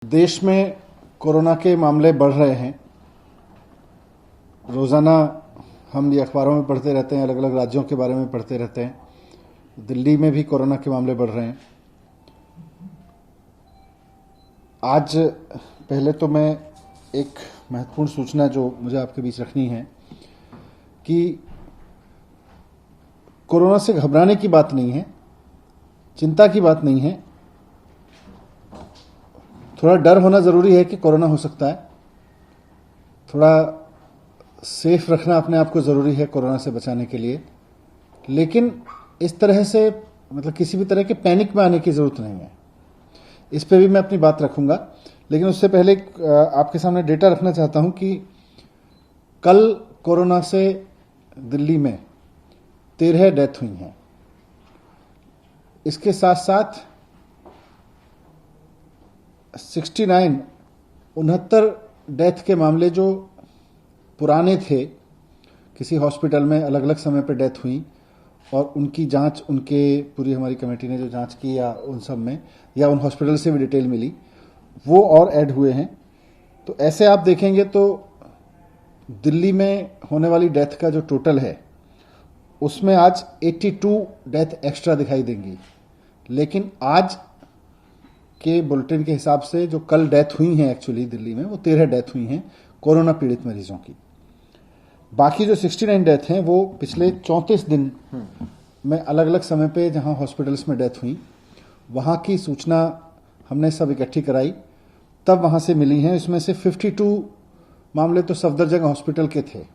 देश में कोरोना के मामले बढ़ रहे हैं। रोज़ाना हम ये अखबारों में पढ़ते रहते हैं, अलग अलग राज्यों के बारे में पढ़ते रहते हैं। दिल्ली में भी कोरोना के मामले बढ़ रहे हैं। आज पहले तो मैं एक महत्वपूर्ण सूचना जो मुझे आपके बीच रखनी है कि कोरोना से घबराने की बात नहीं है, चिंता की बात नहीं है। थोड़ा डर होना ज़रूरी है कि कोरोना हो सकता है, थोड़ा सेफ रखना अपने आप को ज़रूरी है कोरोना से बचाने के लिए, लेकिन इस तरह से मतलब किसी भी तरह के पैनिक में आने की ज़रूरत नहीं है। इस पे भी मैं अपनी बात रखूंगा, लेकिन उससे पहले आपके सामने डेटा रखना चाहता हूं कि कल कोरोना से दिल्ली में 13 डेथ हुई हैं। इसके साथ साथ 69 डेथ के मामले जो पुराने थे, किसी हॉस्पिटल में अलग अलग समय पर डेथ हुई और उनकी जांच, उनके पूरी हमारी कमेटी ने जो जांच की या उन सब में या उन हॉस्पिटल से भी डिटेल मिली, वो और ऐड हुए हैं। तो ऐसे आप देखेंगे तो दिल्ली में होने वाली डेथ का जो टोटल है उसमें आज 82 डेथ एक्स्ट्रा दिखाई देंगी। लेकिन आज के बुलेटिन के हिसाब से जो कल डेथ हुई हैं एक्चुअली दिल्ली में, वो 13 डेथ हुई हैं कोरोना पीड़ित मरीजों की। बाकी जो 69 डेथ हैं वो पिछले 34 दिन में अलग अलग समय पे जहां हॉस्पिटल्स में डेथ हुई वहां की सूचना हमने सब इकट्ठी कराई, तब वहां से मिली हैं। इसमें से 52 मामले तो सफदरजंग हॉस्पिटल के थे,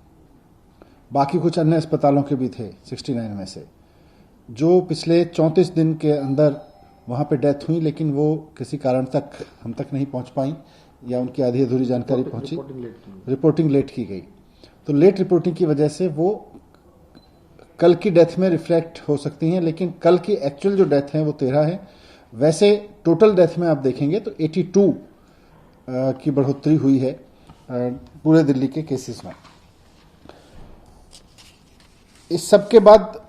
बाकी कुछ अन्य अस्पतालों के भी थे 69 में से, जो पिछले 34 दिन के अंदर वहाँ पे डेथ हुई, लेकिन वो किसी कारण तक हम तक नहीं पहुँच पाई या उनकी आधी अधूरी जानकारी पहुँची, रिपोर्टिंग लेट की गई। तो लेट रिपोर्टिंग की वजह से वो कल की डेथ में रिफ्लेक्ट हो सकती हैं, लेकिन कल की एक्चुअल जो डेथ है वो 13 है। वैसे टोटल डेथ में आप देखेंगे तो 82 की बढ़ोतरी हुई है पूरे दिल्ली के केसेस में। इस सब के बाद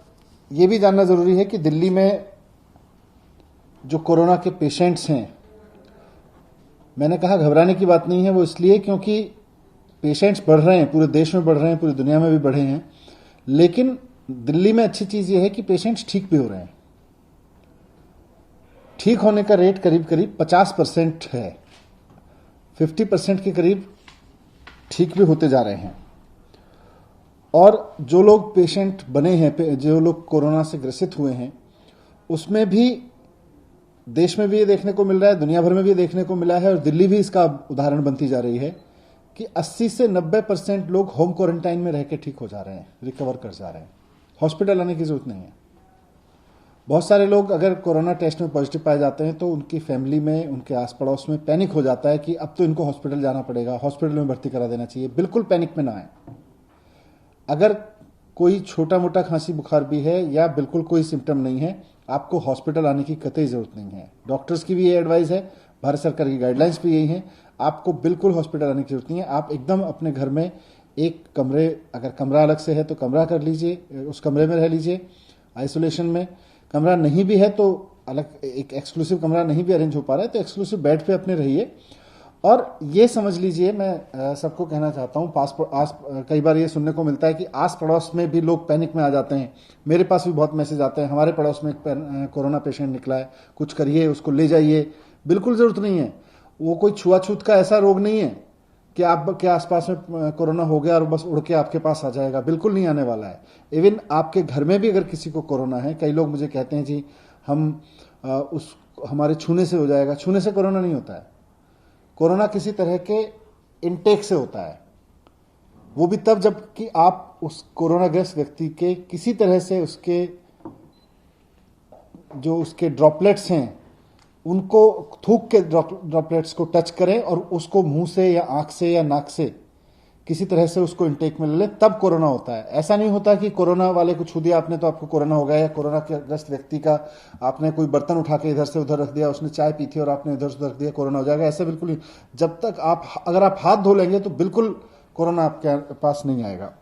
ये भी जानना जरूरी है कि दिल्ली में जो कोरोना के पेशेंट्स हैं, मैंने कहा घबराने की बात नहीं है, वो इसलिए क्योंकि पेशेंट्स बढ़ रहे हैं, पूरे देश में बढ़ रहे हैं, पूरी दुनिया में भी बढ़े हैं। लेकिन दिल्ली में अच्छी चीज ये है कि पेशेंट्स ठीक भी हो रहे हैं। ठीक होने का रेट करीब करीब 50% है, 50% के करीब ठीक भी होते जा रहे हैं। और जो लोग पेशेंट बने हैं, जो लोग कोरोना से ग्रसित हुए हैं, उसमें भी देश में भी ये देखने को मिल रहा है, दुनिया भर में भी देखने को मिला है, और दिल्ली भी इसका उदाहरण बनती जा रही है कि 80 से 90% लोग होम क्वारंटाइन में रह के ठीक हो जा रहे हैं, रिकवर कर जा रहे हैं। हॉस्पिटल आने की जरूरत नहीं है। बहुत सारे लोग अगर कोरोना टेस्ट में पॉजिटिव पाए जाते हैं तो उनकी फैमिली में, उनके आस पड़ोस में पैनिक हो जाता है कि अब तो इनको हॉस्पिटल जाना पड़ेगा, हॉस्पिटल में भर्ती करा देना चाहिए। बिल्कुल पैनिक में ना आए। अगर कोई छोटा मोटा खांसी बुखार भी है या बिल्कुल कोई सिम्टम नहीं है, आपको हॉस्पिटल आने की कतई जरूरत नहीं है। डॉक्टर्स की भी ये एडवाइस है, भारत सरकार की गाइडलाइंस भी यही है, आपको बिल्कुल हॉस्पिटल आने की जरूरत नहीं है। आप एकदम अपने घर में एक कमरे, अगर कमरा अलग से है तो कमरा कर लीजिए, उस कमरे में रह लीजिए आइसोलेशन में। कमरा नहीं भी है तो अलग एक एक्सक्लूसिव कमरा नहीं भी अरेंज हो पा रहा है तो एक्सक्लूसिव बेड पे अपने रहिए। और ये समझ लीजिए, मैं सबको कहना चाहता हूँ, कई बार ये सुनने को मिलता है कि आस पड़ोस में भी लोग पैनिक में आ जाते हैं। मेरे पास भी बहुत मैसेज आते हैं, हमारे पड़ोस में एक कोरोना पेशेंट निकला है, कुछ करिए, उसको ले जाइए। बिल्कुल जरूरत नहीं है। वो कोई छुआछूत का ऐसा रोग नहीं है कि आपके आसपास में कोरोना हो गया और बस उड़ के आपके पास आ जाएगा। बिल्कुल नहीं आने वाला है। इवन आपके घर में भी अगर किसी को कोरोना है, कई लोग मुझे कहते हैं जी हमारे छूने से हो जाएगा। छूने से कोरोना नहीं होता है। कोरोना किसी तरह के इनटेक से होता है, वो भी तब जब कि आप उस कोरोनाग्रस्त व्यक्ति के किसी तरह से उसके ड्रॉपलेट्स हैं उनको, थूक के ड्रॉपलेट्स को टच करें और उसको मुंह से या आंख से या नाक से किसी तरह से उसको इंटेक में ले लें, तब कोरोना होता है। ऐसा नहीं होता कि कोरोना वाले को छू दिया आपने तो आपको कोरोना हो गया, या कोरोना के ग्रस्त व्यक्ति का आपने कोई बर्तन उठा के इधर से उधर रख दिया, उसने चाय पी थी और आपने इधर से उधर रख दिया, कोरोना हो जाएगा। ऐसा बिल्कुल नहीं। जब तक अगर आप हाथ धो लेंगे तो बिल्कुल कोरोना आपके पास नहीं आएगा।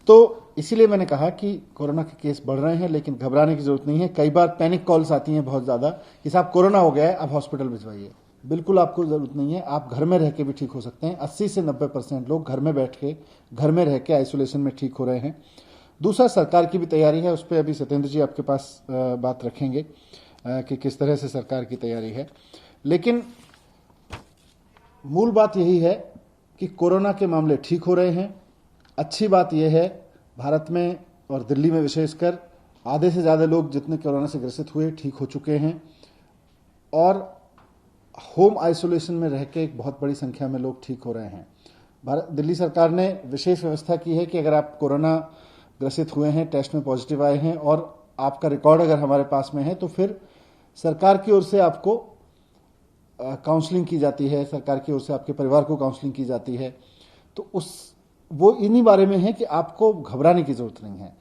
तो इसीलिए मैंने कहा कि कोरोना के केस बढ़ रहे हैं, लेकिन घबराने की जरूरत नहीं है। कई बार पैनिक कॉल्स आती हैं बहुत ज्यादा कि साहब कोरोना हो गया है, अब हॉस्पिटल भिजवाइए। बिल्कुल आपको जरूरत नहीं है, आप घर में रह के भी ठीक हो सकते हैं। 80 से 90% लोग घर में बैठ के, घर में रह के आइसोलेशन में ठीक हो रहे हैं। दूसरा, सरकार की भी तैयारी है, उस पर अभी सत्येंद्र जी आपके पास बात रखेंगे कि किस तरह से सरकार की तैयारी है। लेकिन मूल बात यही है कि कोरोना के मामले ठीक हो रहे हैं। अच्छी बात यह है, भारत में और दिल्ली में विशेषकर आधे से ज़्यादा लोग जितने कोरोना से ग्रसित हुए ठीक हो चुके हैं, और होम आइसोलेशन में रह के एक बहुत बड़ी संख्या में लोग ठीक हो रहे हैं। दिल्ली सरकार ने विशेष व्यवस्था की है कि अगर आप कोरोना ग्रसित हुए हैं, टेस्ट में पॉजिटिव आए हैं और आपका रिकॉर्ड अगर हमारे पास में है, तो फिर सरकार की ओर से आपको काउंसलिंग की जाती है, सरकार की ओर से आपके परिवार को काउंसलिंग की जाती है। तो वो इन्हीं बारे में है कि आपको घबराने की जरूरत नहीं है।